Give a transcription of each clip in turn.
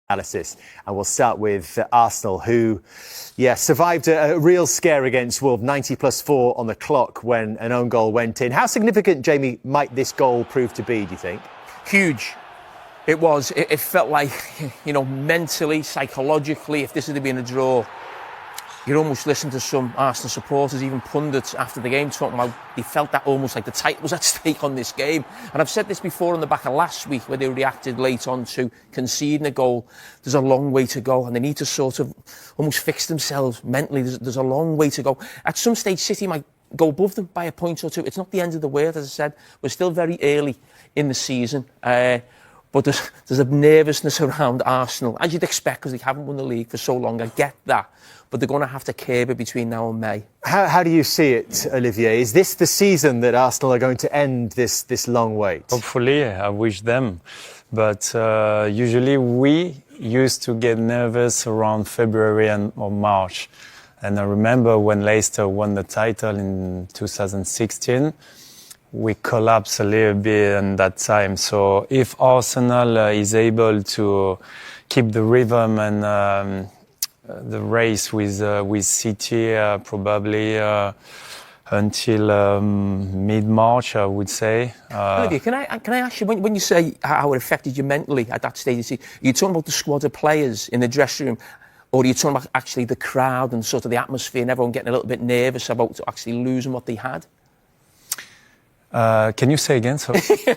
analysis, and we'll start with Arsenal, who survived a real scare against Wolves. 90+4 on the clock when an own goal went in. How significant, Jamie, might this goal prove to be, do you think? Huge. It was. It felt like, mentally, psychologically, if this had been a draw, you'd almost listen to some Arsenal supporters, even pundits after the game, talking about they felt that almost like the title was at stake on this game. And I've said this before on the back of last week, where they reacted late on to conceding a goal. There's a long way to go, and they need to sort of almost fix themselves mentally. There's a long way to go. At some stage, City might go above them by a point or two. It's not the end of the world, as I said. We're still very early in the season. But there's a nervousness around Arsenal, as you'd expect, because they haven't won the league for so long. I get that. But they're going to have to curb it between now and May. How do you see it, Olivier? Is this the season that Arsenal are going to end this long wait? Hopefully, I wish them. But usually we used to get nervous around February or March. And I remember when Leicester won the title in 2016, we collapsed a little bit in that time. So if Arsenal is able to keep the rhythm and the race with City probably until mid-March, I would say. Olivia, can I ask you, when you say how it affected you mentally at that stage, are you talking about the squad of players in the dressing room, or are you talking about actually the crowd and sort of the atmosphere and everyone getting a little bit nervous about actually losing what they had? Can you say again? Sorry. Sorry.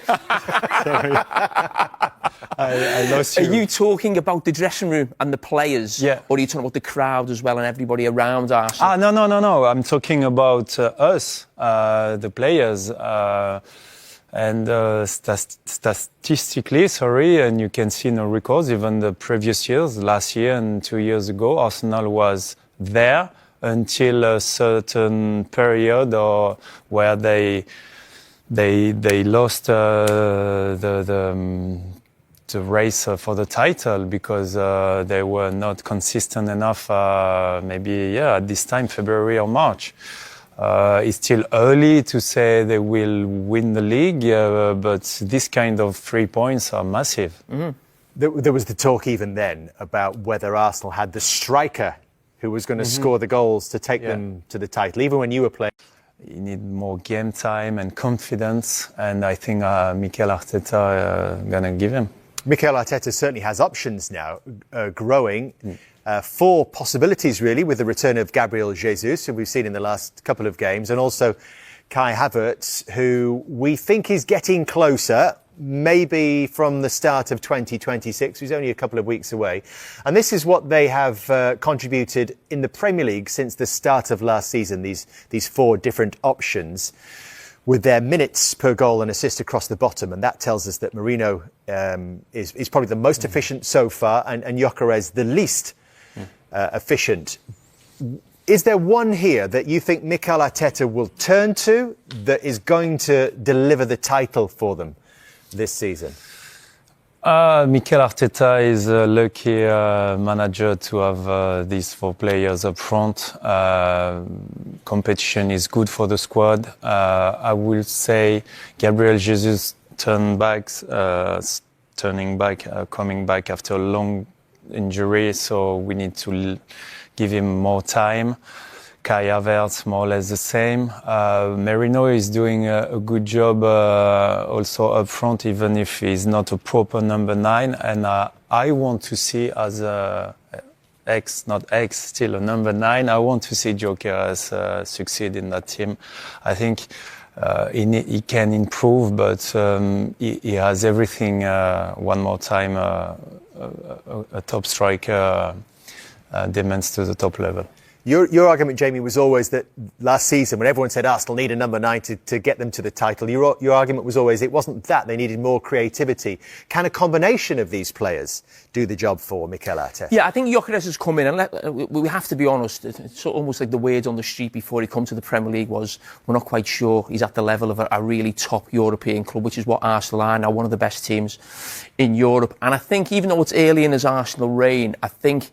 I lost you. Are you talking about the dressing room and the players? Yeah. Or are you talking about the crowd as well and everybody around Arsenal? No. I'm talking about us, the players. And statistically, and you can see in the records, even the previous years, last year and 2 years ago, Arsenal was there until a certain period where they lost the race for the title because they were not consistent enough, at this time, February or March. It's still early to say they will win the league, but this kind of 3 points are massive. Mm-hmm. There was the talk even then about whether Arsenal had the striker who was going to score the goals to take them to the title, even when you were playing. You need more game time and confidence, and I think Mikel Arteta going to give him. Mikel Arteta certainly has options now, growing. 4 possibilities, really, with the return of Gabriel Jesus, who we've seen in the last couple of games, and also Kai Havertz, who we think is getting closer, maybe from the start of 2026. He's only a couple of weeks away. And this is what they have contributed in the Premier League since the start of last season, these 4 different options, with their minutes per goal and assist across the bottom. And that tells us that Merino is probably the most efficient so far, and Gyökeres the least efficient. Is there one here that you think Mikel Arteta will turn to that is going to deliver the title for them this season? Mikel Arteta is a lucky manager to have these 4 players up front. Competition is good for the squad. I will say Gabriel Jesus coming back after a long injury, so we need to give him more time. Kai Havertz, more or less the same. Merino is doing a good job also up front, even if he's not a proper number 9. And I want to see as still a number 9. I want to see Gyökeres succeed in that team. I think he can improve, but he has everything. One more time, a top striker demands to the top level. Your argument, Jamie, was always that last season, when everyone said Arsenal need a number 9 to get them to the title, your argument was always it wasn't that. They needed more creativity. Can a combination of these players do the job for Mikel Arteta? Yeah, I think Gyökeres has come in, and we have to be honest, it's almost like the word on the street before he come to the Premier League was, we're not quite sure he's at the level of a really top European club, which is what Arsenal are now, one of the best teams in Europe. And I think even though it's early in his Arsenal reign, I think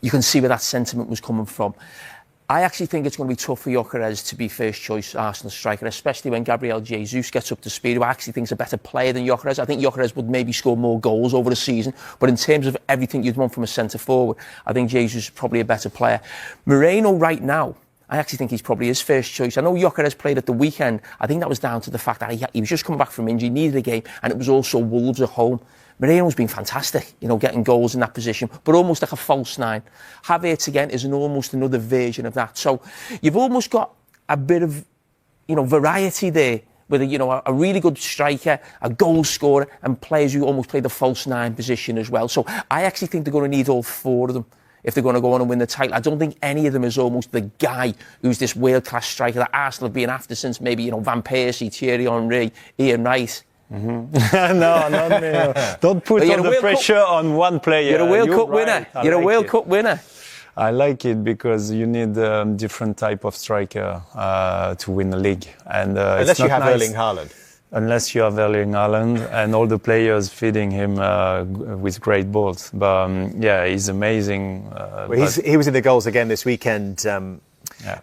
you can see where that sentiment was coming from. I actually think it's going to be tough for Gyökeres to be first choice Arsenal striker, especially when Gabriel Jesus gets up to speed, who I actually think is a better player than Gyökeres. I think Gyökeres would maybe score more goals over the season, but in terms of everything you'd want from a centre forward, I think Jesus is probably a better player. Moreno right now, I actually think he's probably his first choice. I know Gyökeres played at the weekend. I think that was down to the fact that he was just coming back from injury, needed a game, and it was also Wolves at home. Moreno's been fantastic, getting goals in that position, but almost like a false nine. Havertz again is almost another version of that. So you've almost got a bit of, variety there with a really good striker, a goal scorer, and players who almost play the false nine position as well. So I actually think they're going to need all four of them if they're going to go on and win the title. I don't think any of them is almost the guy who's this world-class striker that Arsenal have been after since maybe, Van Persie, Thierry Henry, Ian Wright. Mm-hmm. No, not me. Don't put all the pressure on one player. You're a World Cup winner. You're a World Cup winner. I like it because you need different type of striker to win the league. And unless you have Erling Haaland. Unless you have Erling Haaland and all the players feeding him with great balls. But he's amazing. He was in the goals again this weekend.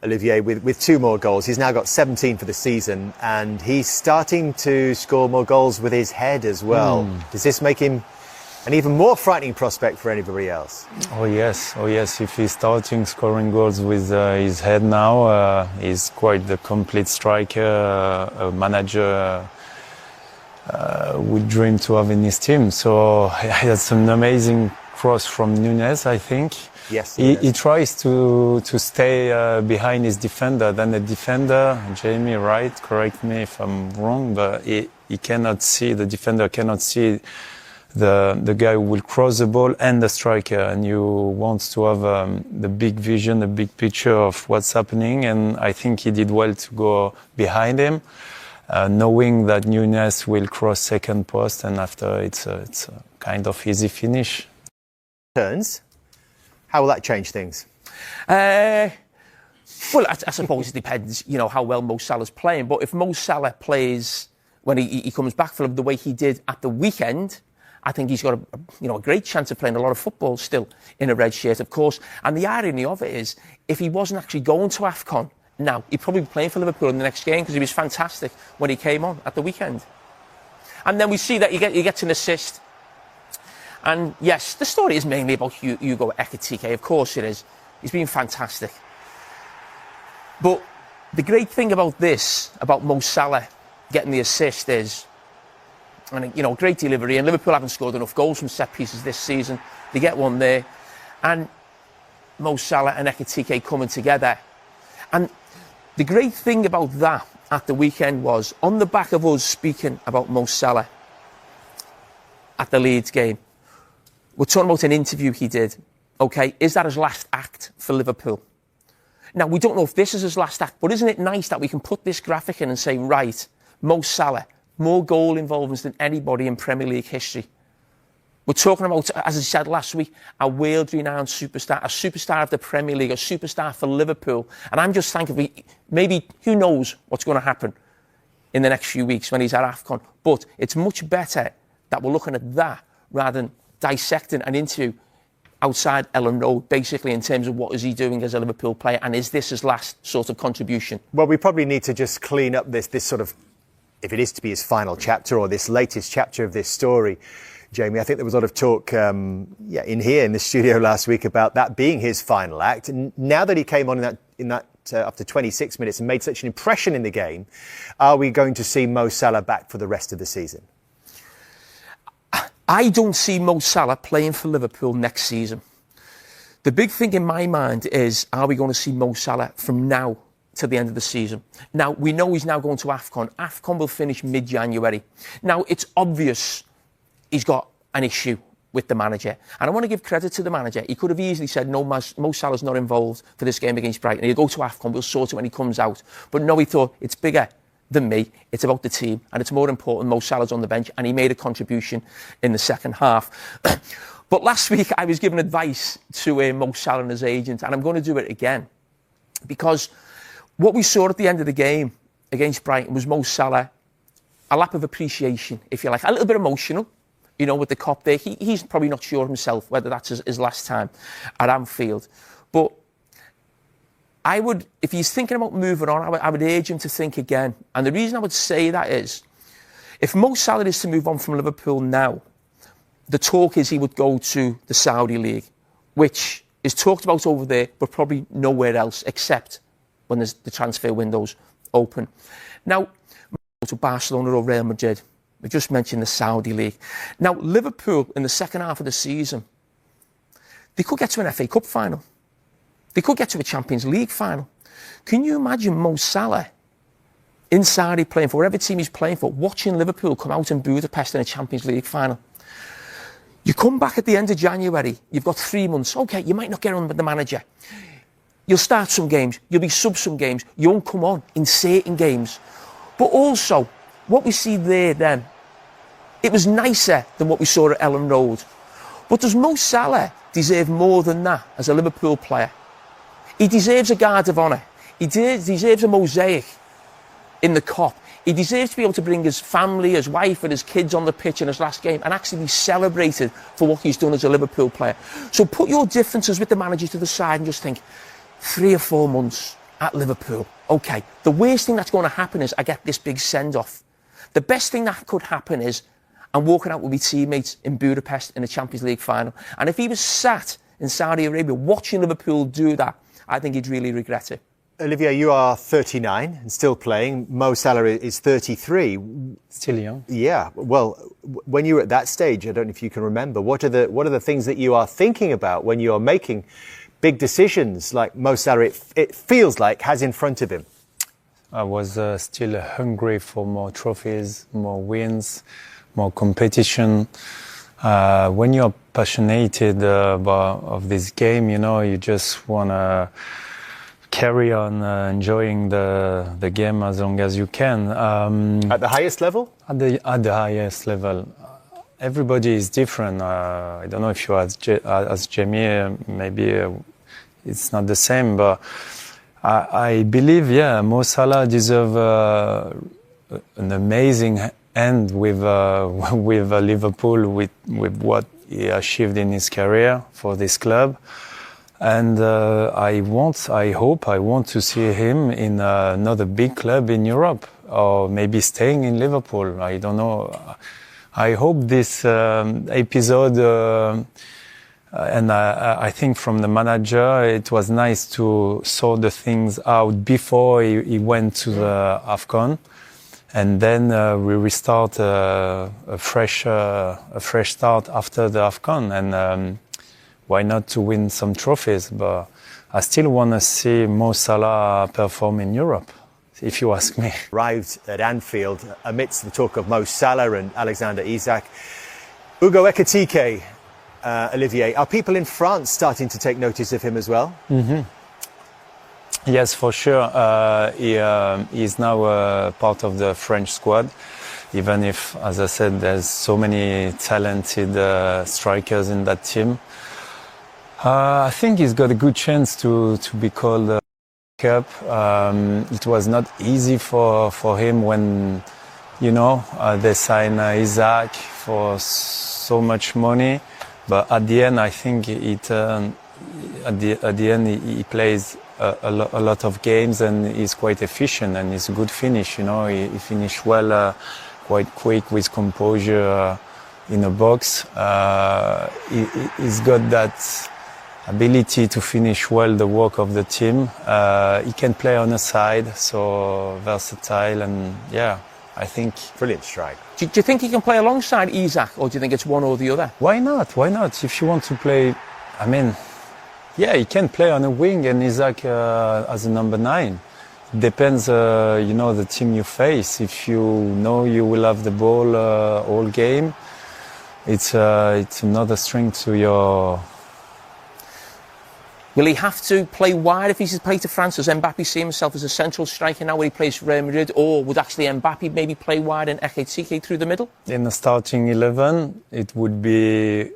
Olivier, with 2 more goals. He's now got 17 for the season, and he's starting to score more goals with his head as well. Does this make him an even more frightening prospect for anybody else? Oh yes. If he's starting scoring goals with his head now, he's quite the complete striker, a manager would dream to have in his team. So that's an amazing cross from Núñez, I think. Yes, he tries to stay behind his defender. Then the defender, Jamie Wright, correct me if I'm wrong, but the defender cannot see the guy who will cross the ball and the striker. And you want to have the big vision, the big picture of what's happening. And I think he did well to go behind him, knowing that Núñez will cross second post, and after it's a kind of easy finish. Turns. How will that change things? Well, I suppose it depends, how well Mo Salah's playing. But if Mo Salah plays when he comes back for the way he did at the weekend, I think he's got a great chance of playing a lot of football still in a red shirt, of course. And the irony of it is, if he wasn't actually going to AFCON now, he'd probably be playing for Liverpool in the next game because he was fantastic when he came on at the weekend. And then we see that he gets an assist. And yes, the story is mainly about Hugo Ekitike. Of course it is. He's been fantastic. But the great thing about Mo Salah getting the assist is, great delivery. And Liverpool haven't scored enough goals from set pieces this season. They get one there. And Mo Salah and Ekitike coming together. And the great thing about that at the weekend was, on the back of us speaking about Mo Salah at the Leeds game, we're talking about an interview he did. Okay, is that his last act for Liverpool? Now, we don't know if this is his last act, but isn't it nice that we can put this graphic in and say, right, Mo Salah, more goal involvements than anybody in Premier League history. We're talking about, as I said last week, a world-renowned superstar, a superstar of the Premier League, a superstar for Liverpool. And I'm just thinking, maybe, who knows what's going to happen in the next few weeks when he's at AFCON. But it's much better that we're looking at that rather than dissecting an interview outside Ellen Road, basically, in terms of what is he doing as a Liverpool player, and is this his last sort of contribution? Well, we probably need to just clean up this sort of, if it is to be his final chapter or this latest chapter of this story, Jamie. I think there was a lot of talk in the studio last week about that being his final act. And now that he came on in that after 26 minutes and made such an impression in the game, are we going to see Mo Salah back for the rest of the season? I don't see Mo Salah playing for Liverpool next season. The big thing in my mind is, are we going to see Mo Salah from now to the end of the season? Now, we know he's now going to AFCON. AFCON will finish mid-January. Now, it's obvious he's got an issue with the manager. And I want to give credit to the manager. He could have easily said, no, Mo Salah's not involved for this game against Brighton. He'll go to AFCON, we'll sort it when he comes out. But no, he thought, it's bigger than me, it's about the team, and it's more important Mo Salah's on the bench, and he made a contribution in the second half. But last week I was giving advice to Mo Salah and his agent, and I'm going to do it again, because what we saw at the end of the game against Brighton was Mo Salah, a lap of appreciation, if you like, a little bit emotional, with the cop there. He's probably not sure himself whether that's his last time at Anfield, but I would, if he's thinking about moving on, I would urge him to think again. And the reason I would say that is, if Mo Salah is to move on from Liverpool now, the talk is he would go to the Saudi League, which is talked about over there, but probably nowhere else except when there's the transfer windows open. Now, to Barcelona or Real Madrid, we just mentioned the Saudi League. Now, Liverpool in the second half of the season, they could get to an FA Cup final. They could get to a Champions League final. Can you imagine Mo Salah in Saudi playing for whatever team he's playing for, watching Liverpool come out in Budapest in a Champions League final? You come back at the end of January, you've got 3 months. Okay, you might not get on with the manager. You'll start some games, you'll be sub some games, you won't come on in certain games. But also, what we see there then, it was nicer than what we saw at Ellen Road. But does Mo Salah deserve more than that as a Liverpool player? He deserves a guard of honour. He deserves a mosaic in the Kop. He deserves to be able to bring his family, his wife and his kids on the pitch in his last game and actually be celebrated for what he's done as a Liverpool player. So put your differences with the manager to the side and just think, 3 or 4 months at Liverpool. Okay, the worst thing that's going to happen is I get this big send-off. The best thing that could happen is I'm walking out with my teammates in Budapest in the Champions League final. And if he was sat in Saudi Arabia watching Liverpool do that, I think he'd really regret it. Olivier, you are 39 and still playing. Mo Salah is 33. Still young. Yeah. Well, when you were at that stage, I don't know if you can remember, what are the things that you are thinking about when you are making big decisions like Mo Salah, it feels like, has in front of him? I was still hungry for more trophies, more wins, more competition. When you're passionate of this game, you know, you just want to carry on enjoying the game as long as you can. At the highest level? At the highest level. Everybody is different. I don't know if you ask Jamie, maybe it's not the same, but I believe, yeah, Mo Salah deserves an amazing end with Liverpool, with what he achieved in his career for this club. And I want to see him in another big club in Europe, or maybe staying in Liverpool. I don't know. I hope this episode, and I think from the manager, it was nice to sort the things out before he went to the AFCON. And then we restart a fresh start after the AFCON. And why not to win some trophies? But I still want to see Mo Salah perform in Europe, if you ask me. Arrived at Anfield amidst the talk of Mo Salah and Alexander Isak. Hugo Ekitike, Olivier, are people in France starting to take notice of him as well? Mm-hmm. Yes, for sure. He is now part of the French squad, even if, as I said, there's so many talented strikers in that team. I think he's got a good chance to be called Cup. It was not easy for him when, you know, they signed Isaac for so much money. But at the end, I think he plays a lot of games and he's quite efficient and he's a good finish. You know, he finished well, quite quick with composure in a box. He's got that ability to finish well the work of the team. He can play on the side, so versatile, and yeah, I think brilliant strike. Do you think he can play alongside Isak, or do you think it's one or the other? Why not? Why not? If you want to play, I mean, yeah, he can play on a wing and Isak as a number 9. It depends, you know, the team you face. If you know you will have the ball all game, it's another string to your. Will he have to play wide if he's to play to France? Does Mbappe see himself as a central striker now when he plays for Real Madrid? Or would actually Mbappe maybe play wide and Ekitike through the middle? In the starting 11, it will be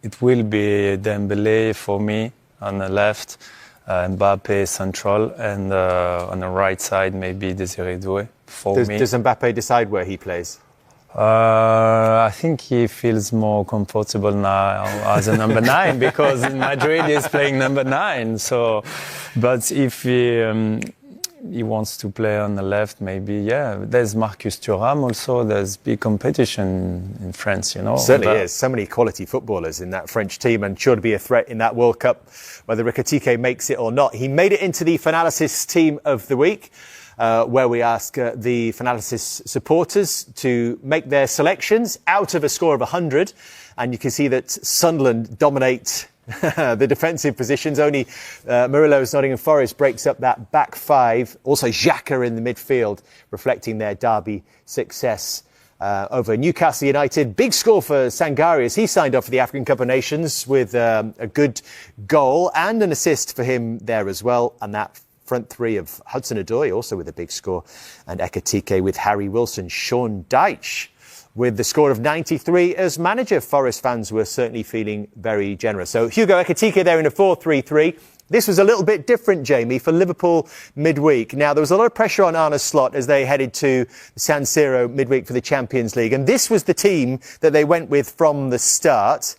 Dembélé for me on the left, Mbappe central, and on the right side maybe Désiré Doué for me. Does Mbappe decide where he plays? I think he feels more comfortable now as a number 9 because in Madrid he's playing number 9. So, but if he wants to play on the left, maybe, yeah. There's Marcus Thuram also. There's big competition in France, you know. Certainly is. So many quality footballers in that French team and sure to be a threat in that World Cup, whether Ekitike makes it or not. He made it into the Finalysis Team of the Week, where we ask the Finalysis supporters to make their selections out of a score of 100. And you can see that Sunderland dominate the defensive positions. Only Murillo's Nottingham Forest breaks up that back 5. Also Xhaka in the midfield, reflecting their derby success over Newcastle United. Big score for Sangare as he signed off for the African Cup of Nations with a good goal and an assist for him there as well. And that front 3 of Hudson-Odoi also with a big score, and Ekitike with Harry Wilson. Sean Dyche with the score of 93 as manager. Forest fans were certainly feeling very generous. So Hugo Ekitike there in a 4-3-3. This was a little bit different, Jamie, for Liverpool midweek. Now, there was a lot of pressure on Arne Slot as they headed to San Siro midweek for the Champions League. And this was the team that they went with from the start.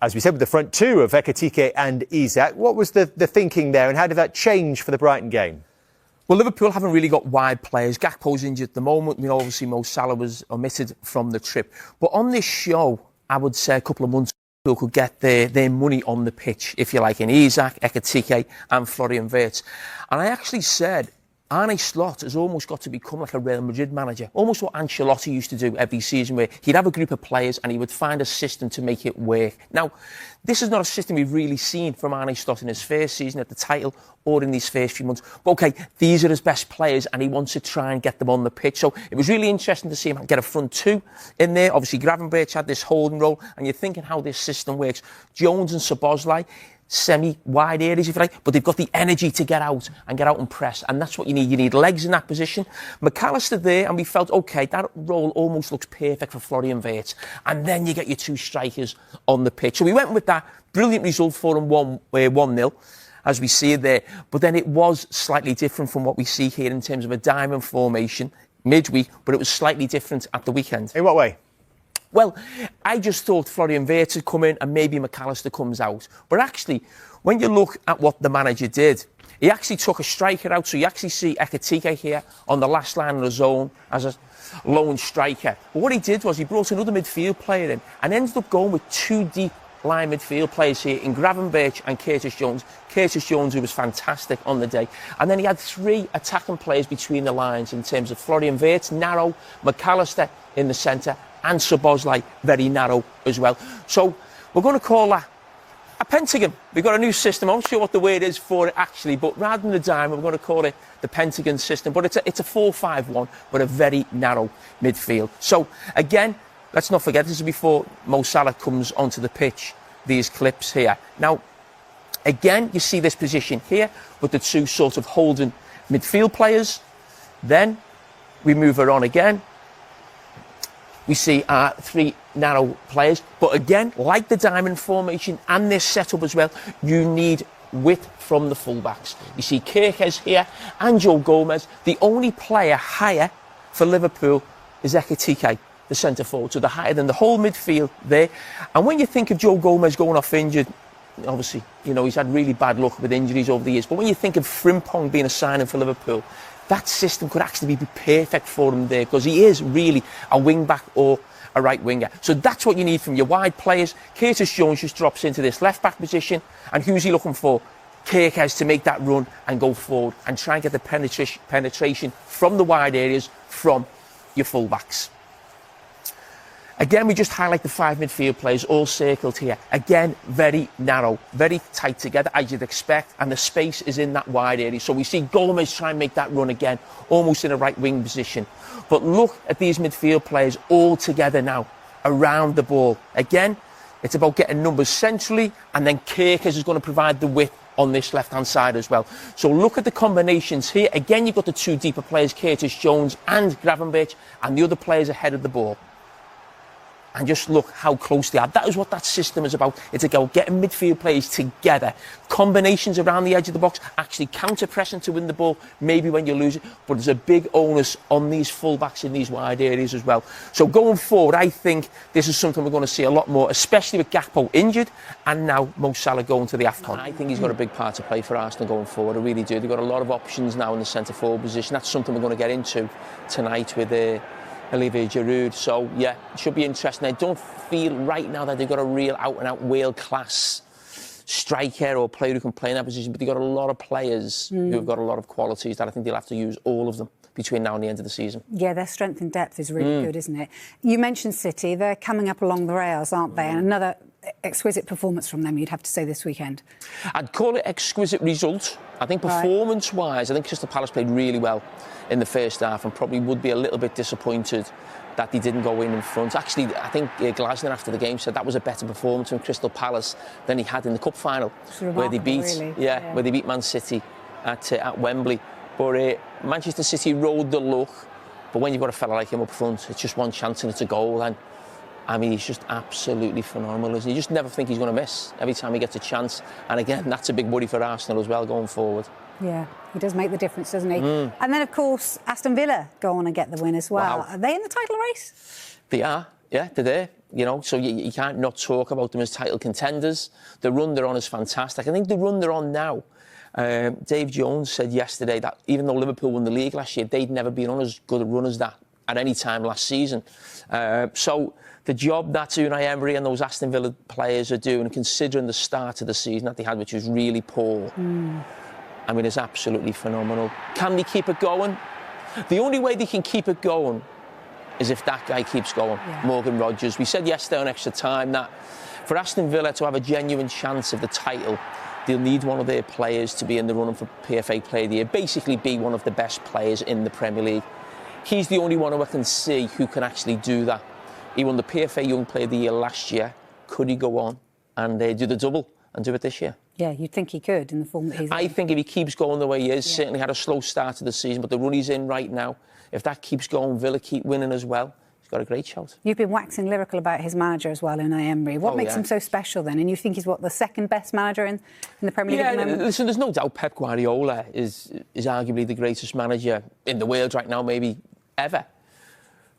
As we said, with the front 2 of Ekitike and Isak. What was the thinking there and how did that change for the Brighton game? Well, Liverpool haven't really got wide players. Gakpo's injured at the moment. You know, obviously Mo Salah was omitted from the trip. But on this show, I would say a couple of months ago, could get their money on the pitch, if you like, in Isak, Ekitike and Florian Wirtz. And I actually said, Arne Slot has almost got to become like a Real Madrid manager, almost what Ancelotti used to do every season, where he'd have a group of players and he would find a system to make it work. Now, this is not a system we've really seen from Arne Slot in his first season at the title or in these first few months. But OK, these are his best players and he wants to try and get them on the pitch. So it was really interesting to see him get a front 2 in there. Obviously, Gravenberch had this holding role and you're thinking how this system works. Jones and Szoboszlai, semi-wide areas, if you like, but they've got the energy to get out and press, and that's what you need. You need legs in that position. McAllister there, and we felt, OK, that role almost looks perfect for Florian Wirtz, and then you get your 2 strikers on the pitch. So we went with that. Brilliant result for them, 1-0, as we see it there. But then it was slightly different from what we see here in terms of a diamond formation midweek, but it was slightly different at the weekend. In what way? Well, I just thought Florian Wirtz would come in and maybe McAllister comes out. But actually, when you look at what the manager did, he actually took a striker out. So you actually see Ekitike here on the last line of the zone as a lone striker. But what he did was he brought another midfield player in and ended up going with 2 deep line midfield players here in Gravenberch and Curtis Jones. Curtis Jones, who was fantastic on the day. And then he had 3 attacking players between the lines in terms of Florian Wirtz, narrow, McAllister in the centre, and Szoboszlai very narrow as well. So we're going to call that a pentagon. We've got a new system. I'm not sure what the word is for it actually, but rather than the diamond, we're going to call it the pentagon system. But it's a 4-5-1 with a very narrow midfield. So again, let's not forget, this is before Mo Salah comes onto the pitch, these clips here. Now, again, you see this position here with the 2 sort of holding midfield players. Then we move her on again. We see our 3 narrow players. But again, like the diamond formation and this setup as well, you need width from the fullbacks. You see Carragher here and Joe Gomez. The only player higher for Liverpool is Ekitike, the centre forward. So they're higher than the whole midfield there. And when you think of Joe Gomez going off injured, obviously, you know, he's had really bad luck with injuries over the years. But when you think of Frimpong being a signing for Liverpool, that system could actually be perfect for him there because he is really a wing-back or a right winger. So that's what you need from your wide players. Curtis Jones just drops into this left-back position. And who's he looking for? Carragher to make that run and go forward and try and get the penetration from the wide areas from your full-backs. Again, we just highlight the 5 midfield players all circled here. Again, very narrow, very tight together, as you'd expect, and the space is in that wide area. So we see Gomez try and make that run again, almost in a right wing position. But look at these midfield players all together now, around the ball. Again, it's about getting numbers centrally, and then Carragher is going to provide the width on this left-hand side as well. So look at the combinations here. Again, you've got the 2 deeper players, Curtis Jones and Gravenberch, and the other players ahead of the ball. and just look how close they are. That is what that system is about. It's about getting midfield players together, combinations around the edge of the box, actually counter-pressing to win the ball, maybe when you lose it, but there's a big onus on these full-backs in these wide areas as well. So going forward, I think this is something we're going to see a lot more, especially with Gakpo injured and now Mo Salah going to the AFCON. I think he's got a big part to play for Arsenal going forward. I really do. They've got a lot of options now in the centre-forward position. That's something we're going to get into tonight with Olivier Giroud. So, yeah, it should be interesting. I don't feel right now that they've got a real out-and-out world-class striker or player who can play in that position, but they've got a lot of players who have got a lot of qualities that I think they'll have to use all of them between now and the end of the season. Yeah, their strength in depth is really good, isn't it? You mentioned City. They're coming up along the rails, aren't they? And another exquisite performance from them, you'd have to say, this weekend. I'd call it exquisite result. I think performance-wise, I think Crystal Palace played really well in the first half and probably would be a little bit disappointed that they didn't go in front. Actually, I think Glasner after the game said that was a better performance from Crystal Palace than he had in the cup final, where they beat, where they beat Man City at Wembley. But Manchester City rode the luck. But when you've got a fella like him up front, it's just one chance and it's a goal. And I mean, he's just absolutely phenomenal. You just never think he's going to miss every time he gets a chance. And again, that's a big worry for Arsenal as well going forward. Yeah, he does make the difference, doesn't he? And then, of course, Aston Villa go on and get the win as well. Wow. Are they in the title race? They are, yeah, they're there. You know, so you can't not talk about them as title contenders. The run they're on is fantastic. I think the run they're on now, Dave Jones said yesterday that even though Liverpool won the league last year, they'd never been on as good a run as that at any time last season. So the job that Unai Emery and those Aston Villa players are doing, considering the start of the season that they had, which was really poor, I mean, it's absolutely phenomenal. Can they keep it going? The only way they can keep it going is if that guy keeps going, Morgan Rodgers. We said yesterday on Extra Time that for Aston Villa to have a genuine chance of the title, they'll need one of their players to be in the running for PFA Player of the Year, basically be one of the best players in the Premier League. He's the only one who I can see who can actually do that. He won the PFA Young Player of the Year last year. Could he go on and do the double and do it this year? Yeah, you'd think he could in the form that he's in. I think if he keeps going the way he is, certainly had a slow start to the season, but the run he's in right now, if that keeps going, Villa keep winning as well, he's got a great shot. You've been waxing lyrical about his manager as well, Unai Emery. What makes him so special then? And you think he's, what, the second best manager in the Premier League at the moment? Listen, there's no doubt Pep Guardiola is arguably the greatest manager in the world right now, maybe ever.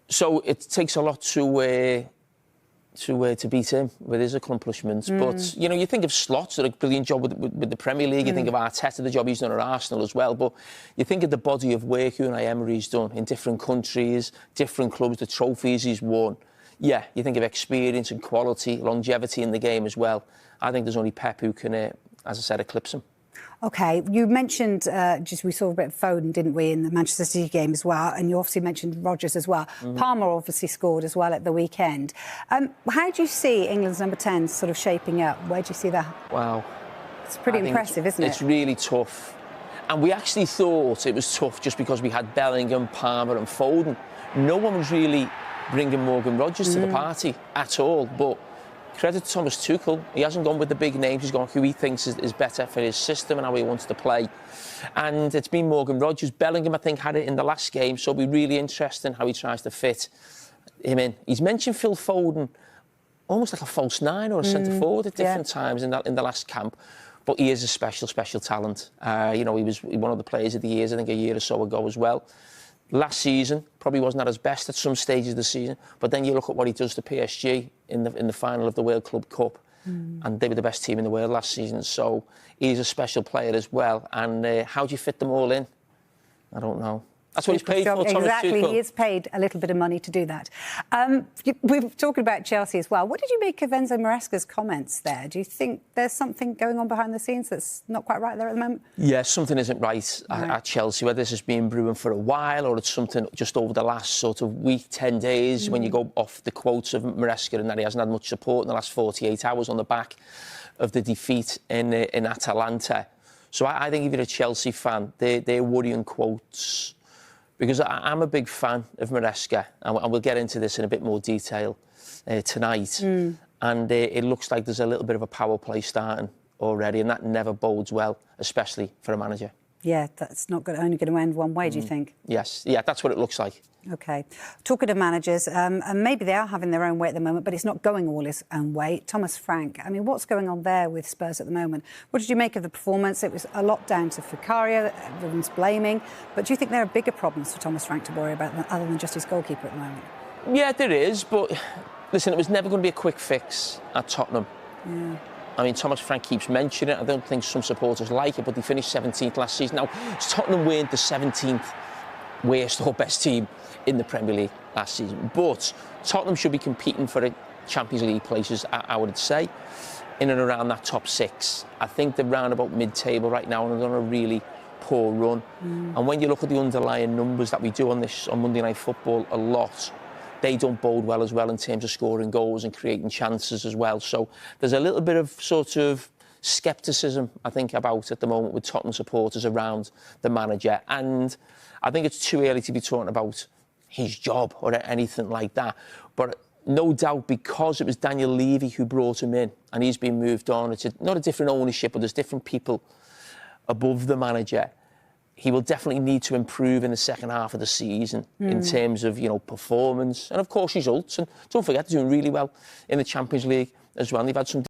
So it takes a lot to beat him with his accomplishments. But, you know, you think of Slot, did a brilliant job with the Premier League. You think of Arteta, the job he's done at Arsenal as well. But you think of the body of work Unai Emery's done in different countries, different clubs, the trophies he's won. Yeah, you think of experience and quality, longevity in the game as well. I think there's only Pep who can, as I said, eclipse him. OK, you mentioned, we saw a bit of Foden, didn't we, in the Manchester City game as well, and you obviously mentioned Rodgers as well. Palmer obviously scored as well at the weekend. How do you see England's number 10 sort of shaping up? Where do you see that? Wow. It's pretty impressive, isn't it? It's really tough. And we actually thought it was tough just because we had Bellingham, Palmer and Foden. No one was really bringing Morgan Rodgers to the party at all, but credit to Thomas Tuchel. He hasn't gone with the big names. He's gone who he thinks is better for his system and how he wants to play. And it's been Morgan Rodgers. Bellingham, I think, had it in the last game, so it'll be really interesting how he tries to fit him in. He's mentioned Phil Foden almost like a false nine or a centre-forward at different times in the last camp. But he is a special talent. You know, he was one of the players of the years, I think, a year or so ago as well. Last season, probably wasn't at his best at some stages of the season, but then you look at what he does to PSG in the final of the World Club Cup, and they were the best team in the world last season, so he's a special player as well. And how do you fit them all in? I don't know. That's what he's paid for, Thomas Exactly, Tuchel. he is paid a little bit of money to do that. We were talking about Chelsea as well. What did you make of Enzo Maresca's comments there? Do you think there's something going on behind the scenes that's not quite right there at the moment? Yeah, something isn't right at Chelsea, whether this has been brewing for a while or it's something just over the last sort of week, 10 days, when you go off the quotes of Maresca and that he hasn't had much support in the last 48 hours on the back of the defeat in Atalanta. So I think if you're a Chelsea fan, they're worrying quotes. Because I'm a big fan of Maresca, and we'll get into this in a bit more detail tonight. And it looks like there's a little bit of a power play starting already, and that never bodes well, especially for a manager. Yeah, that's not only going to end one way, do you think? Yes, yeah, that's what it looks like. OK. Talking of managers, and maybe they are having their own way at the moment, but it's not going all his own way. Thomas Frank, I mean, what's going on there with Spurs at the moment? What did you make of the performance? It was a lot down to Carragher, everyone's blaming. But do you think there are bigger problems for Thomas Frank to worry about other than just his goalkeeper at the moment? Yeah, there is, but listen, it was never going to be a quick fix at Tottenham. Yeah. I mean, Thomas Frank keeps mentioning it. I don't think some supporters like it, but they finished 17th last season. Now, Tottenham weren't the 17th worst or best team in the Premier League last season, but Tottenham should be competing for the Champions League places, I would say, in and around that top 6. I think they're round about mid-table right now and they're on a really poor run. And when you look at the underlying numbers that we do on Monday Night Football a lot, they don't bode well as well in terms of scoring goals and creating chances as well. So there's a little bit of sort of scepticism, I think, about at the moment with Tottenham supporters around the manager. And I think it's too early to be talking about his job or anything like that. But no doubt, because it was Daniel Levy who brought him in and he's been moved on, it's not a different ownership, but there's different people above the manager. He will definitely need to improve in the second half of the season in terms of, performance and, of course, results. And don't forget, they're doing really well in the Champions League as well. And they've had some